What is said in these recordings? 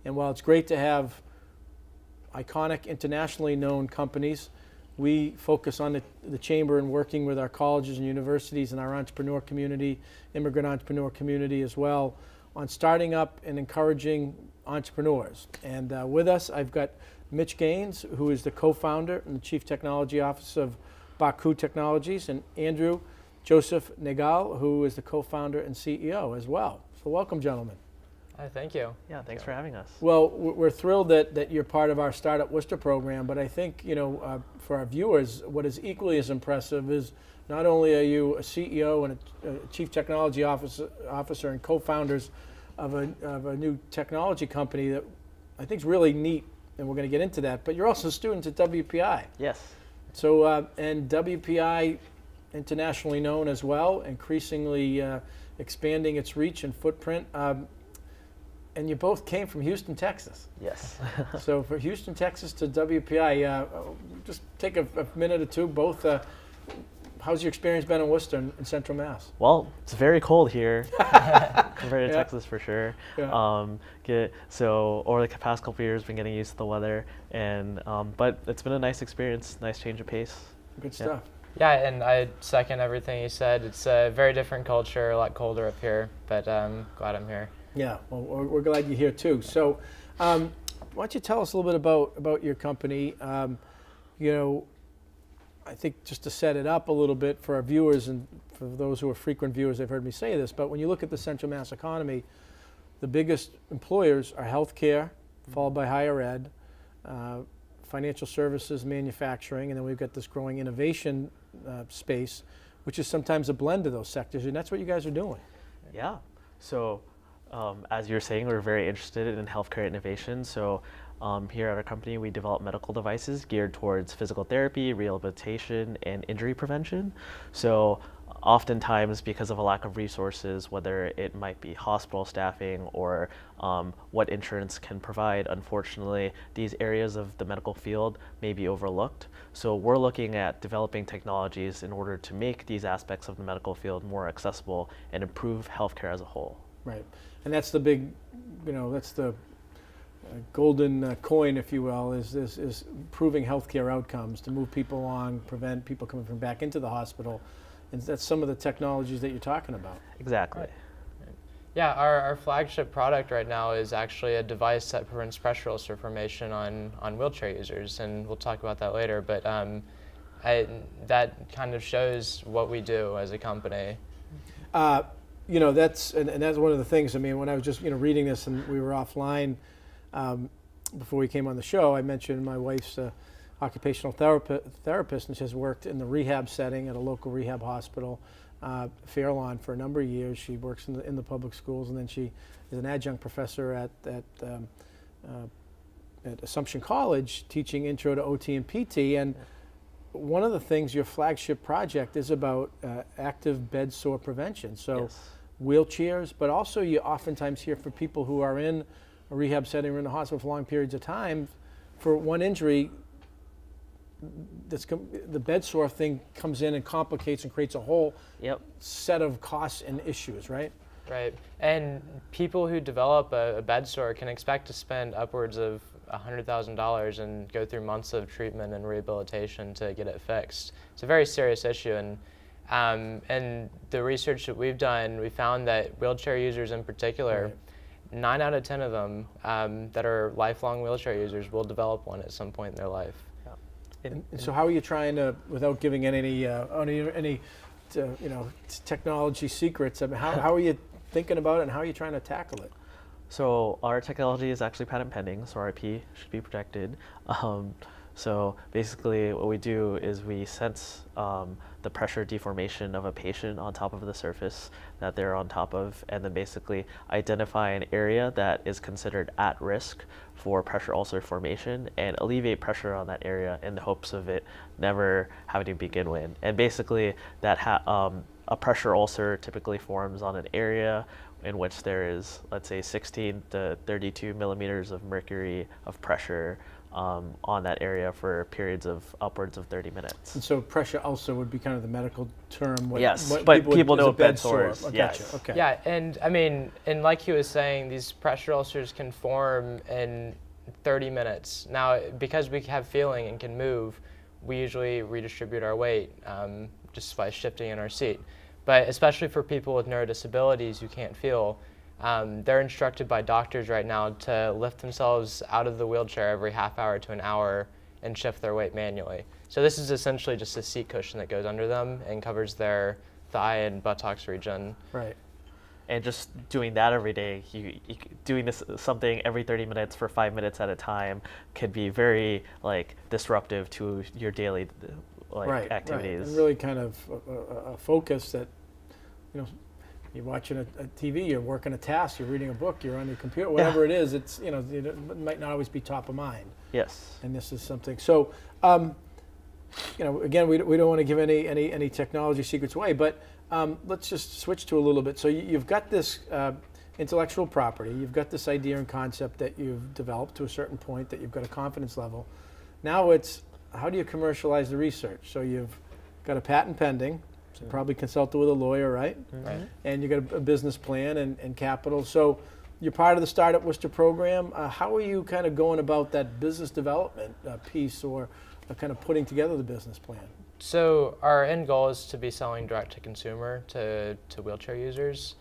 And while it's great to have iconic, internationally known companies, we focus on the chamber and working with our colleges and universities and our entrepreneur community, immigrant entrepreneur community as well, on starting up and encouraging entrepreneurs. And with us, I've got Mitch Gaines, who is the co-founder and the Chief Technology Officer of Bakku Technologies, and Andrew Joseph Nagal, who is the co-founder and CEO as well. So welcome, gentlemen. Hi, thank you. Yeah, thanks for having us. Well, we're thrilled that you're part of our Startup Worcester program, but I think, for our viewers, what is equally as impressive is not only are you a CEO and a Chief Technology Officer and co-founders of a new technology company that I think is really neat, and we're going to get into that, but you're also students at WPI. Yes. So, and WPI, internationally known as well, increasingly expanding its reach and footprint. And you both came from Houston, Texas. Yes. So for Houston, Texas to WPI, just take a minute or two, both. How's your experience been in Worcester and Central Mass? Well, it's very cold here compared to Texas for sure. Yeah. So over the past couple of years, been getting used to the weather, and but it's been a nice experience, nice change of pace. Good stuff. Yeah, and I second everything you said. It's a very different culture, a lot colder up here, but I'm glad I'm here. Yeah, well, we're glad you're here too. So, why don't you tell us a little bit about your company? I think just to set it up a little bit for our viewers and for those who are frequent viewers, they've heard me say this, but when you look at the Central Mass economy, the biggest employers are healthcare, followed by higher ed, financial services, manufacturing, and then we've got this growing innovation space, which is sometimes a blend of those sectors, and that's what you guys are doing. Yeah. So, as you're saying, we're very interested in healthcare innovation. So here at our company, we develop medical devices geared towards physical therapy, rehabilitation, and injury prevention. So oftentimes, because of a lack of resources, whether it might be hospital staffing or what insurance can provide, unfortunately, these areas of the medical field may be overlooked. So we're looking at developing technologies in order to make these aspects of the medical field more accessible and improve healthcare as a whole. Right, and that's the big, that's the golden coin, if you will, is improving healthcare outcomes to move people along, prevent people coming from back into the hospital, and that's some of the technologies that you're talking about. Exactly. Right. Yeah, our flagship product right now is actually a device that prevents pressure ulcer formation on wheelchair users, and we'll talk about that later, but that kind of shows what we do as a company. That's one of the things. I mean, when I was just reading this and we were offline before we came on the show, I mentioned my wife's occupational therapist, and she has worked in the rehab setting at a local rehab hospital, Fairlawn, for a number of years. She works in the public schools, and then she is an adjunct professor at Assumption College, teaching intro to OT and PT. And one of the things, your flagship project is about active bed sore prevention. So Yes. Wheelchairs, but also you oftentimes hear for people who are in a rehab setting or in the hospital for long periods of time, for one injury, the bed sore thing comes in and complicates and creates a whole set of costs and issues, right? Right, and people who develop a bed sore can expect to spend upwards of $100,000 and go through months of treatment and rehabilitation to get it fixed. It's a very serious issue, and the research that we've done, we found that wheelchair users in particular, 9 out of 10 of them that are lifelong wheelchair users will develop one at some point in their life. And so how are you trying to, without giving any technology secrets, I mean, how are you thinking about it, and how are you trying to tackle it? So our technology is actually patent pending, so our IP should be protected. So basically what we do is we sense the pressure deformation of a patient on top of the surface that they're on top of, and then basically identify an area that is considered at risk for pressure ulcer formation and alleviate pressure on that area in the hopes of it never having to begin with. And basically that a pressure ulcer typically forms on an area in which there is, let's say, 16 to 32 millimeters of mercury of pressure on that area for periods of upwards of 30 minutes. And so pressure ulcer would be kind of the medical term. Yes, but people know is a what bed sores. Oh, Yes. gotcha. Okay. Yeah, and I mean, and like he was saying, these pressure ulcers can form in 30 minutes. Now, because we have feeling and can move, we usually redistribute our weight just by shifting in our seat. But especially for people with neurodisabilities who can't feel, they're instructed by doctors right now to lift themselves out of the wheelchair every half hour to an hour and shift their weight manually. So this is essentially just a seat cushion that goes under them and covers their thigh and buttocks region. Right. And just doing that every day, doing this something every 30 minutes for 5 minutes at a time can be very disruptive to your daily activities. Right. And really kind of a focus that, you're watching a TV, you're working a task, you're reading a book, you're on your computer, whatever it is, it's, it might not always be top of mind. Yes. And this is something. So, again, we don't want to give any technology secrets away, but let's just switch to a little bit. So you've got this intellectual property, you've got this idea and concept that you've developed to a certain point, that you've got a confidence level. Now it's, how do you commercialize the research? So you've got a patent pending, so probably consulted with a lawyer, right? Right. And you got a business plan and capital. So you're part of the Startup Worcester program. How are you kind of going about that business development piece, or kind of putting together the business plan? So our end goal is to be selling direct to consumer to wheelchair users.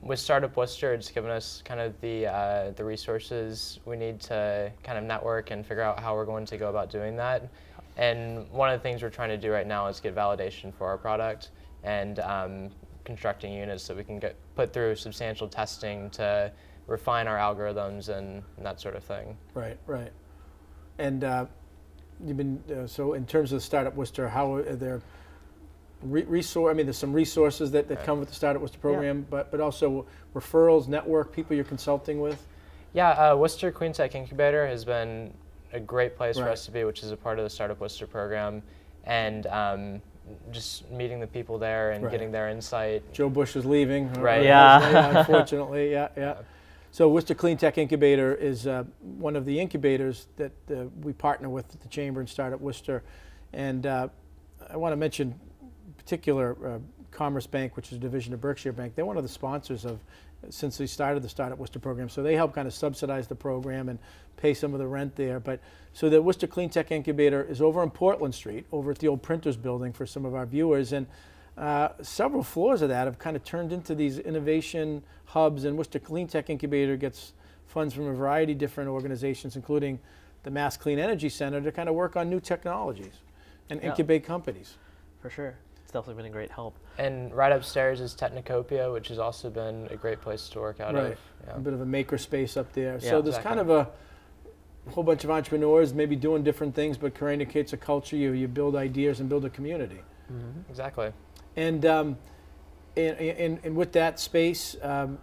With Startup Worcester, it's given us kind of the resources we need to kind of network and figure out how we're going to go about doing that. And one of the things we're trying to do right now is get validation for our product and constructing units so we can get put through substantial testing to refine our algorithms and that sort of thing. Right. And you've been so in terms of the Startup Worcester, how are there resource? I mean, there's some resources that come with the Startup Worcester program, but also referrals, network, people you're consulting with. Yeah, Worcester Clean Tech Incubator has been a great place for us to be, which is a part of the Startup Worcester program, and just meeting the people there and getting their insight. Joe Bush is leaving. Right. Yeah. Unfortunately, yeah. So Worcester Clean Tech Incubator is one of the incubators that we partner with at the Chamber and Startup Worcester. And I want to mention in particular Commerce Bank, which is a division of Berkshire Bank. They're one of the sponsors since they started the Startup Worcester program. So they help kind of subsidize the program and pay some of the rent there. But so the Worcester Clean Tech Incubator is over on Portland Street, over at the old Printers Building for some of our viewers. And several floors of that have kind of turned into these innovation hubs, and Worcester Clean Tech Incubator gets funds from a variety of different organizations, including the Mass Clean Energy Center, to kind of work on new technologies and incubate companies. For sure. It's definitely been a great help. And right upstairs is Technocopia, which has also been a great place to work out of. Yeah. A bit of a maker space up there. Yeah, so there's kind of a whole bunch of entrepreneurs maybe doing different things, but communicates a culture. You build ideas and build a community. Mm-hmm. Exactly. And with that space, have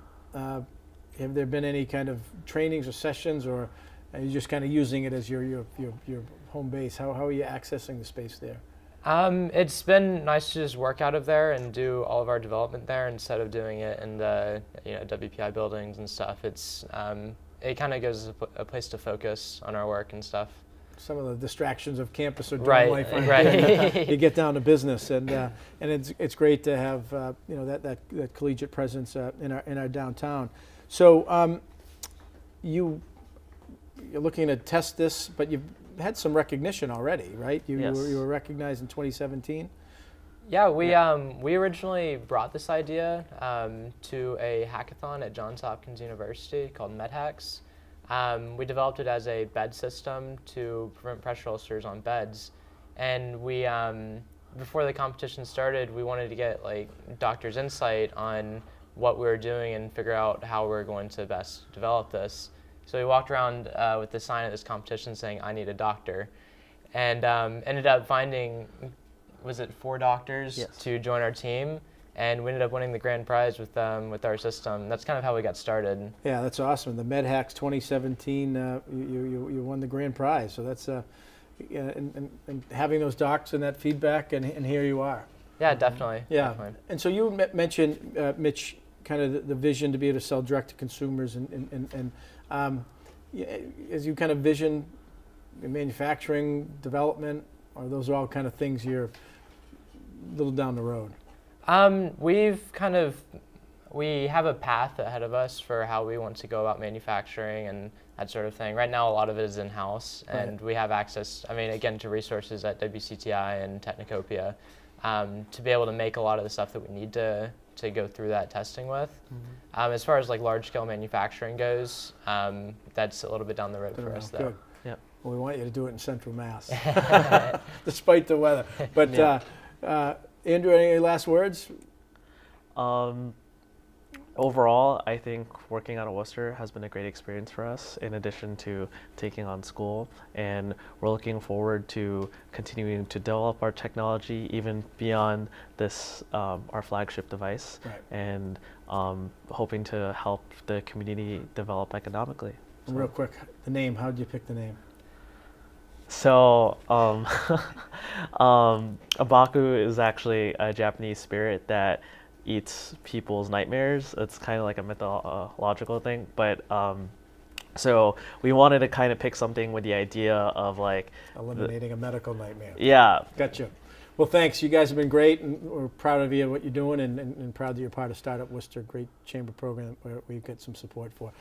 there been any kind of trainings or sessions, or are you just kind of using it as your home base? How are you accessing the space there? It's been nice to just work out of there and do all of our development there instead of doing it in the WPI buildings and stuff. It's it kind of gives us a place to focus on our work and stuff. Some of the distractions of campus or dorm Right, life. right. You get down to business, and it's great to have that collegiate presence in our downtown. So you're looking to test this, but you've had some recognition already, right? You were recognized in 2017. Yeah, we originally brought this idea to a hackathon at Johns Hopkins University called MedHacks. We developed it as a bed system to prevent pressure ulcers on beds, and we before the competition started, we wanted to get doctors' insight on what we were doing and figure out how we were going to best develop this. So we walked around with the sign at this competition saying, "I need a doctor," and ended up finding, was it 4 doctors to join our team, and we ended up winning the grand prize with our system. That's kind of how we got started. Yeah, that's awesome. The MedHacks 2017, you won the grand prize. So that's and having those docs and that feedback, and here you are. Yeah, definitely. Yeah, definitely. and so you mentioned, Mitch, kind of the vision to be able to sell direct to consumers and as you kind of vision manufacturing development, or those are all kind of things you're a little down the road? We have a path ahead of us for how we want to go about manufacturing and that sort of thing. Right now, a lot of it is in-house, and we have access, again, to resources at WCTI and Technicopia to be able to make a lot of the stuff that we need to go through that testing with. As far as like large-scale manufacturing goes, that's a little bit down the road for us, though. Good. Yep. Well, we want you to do it in Central Mass, despite the weather. But Andrew, any last words? Overall, I think working out of Worcester has been a great experience for us, in addition to taking on school. And we're looking forward to continuing to develop our technology even beyond this, our flagship device, and hoping to help the community develop economically. So. Real quick, the name, how did you pick the name? So, a Bakku is actually a Japanese spirit that eats people's nightmares. It's kind of like a mythological thing, but so we wanted to kind of pick something with the idea of like eliminating a medical nightmare. Yeah. Gotcha. Well, thanks. You guys have been great, and we're proud of you and what you're doing, and proud that you're part of Startup Worcester, great chamber program where we get some support for.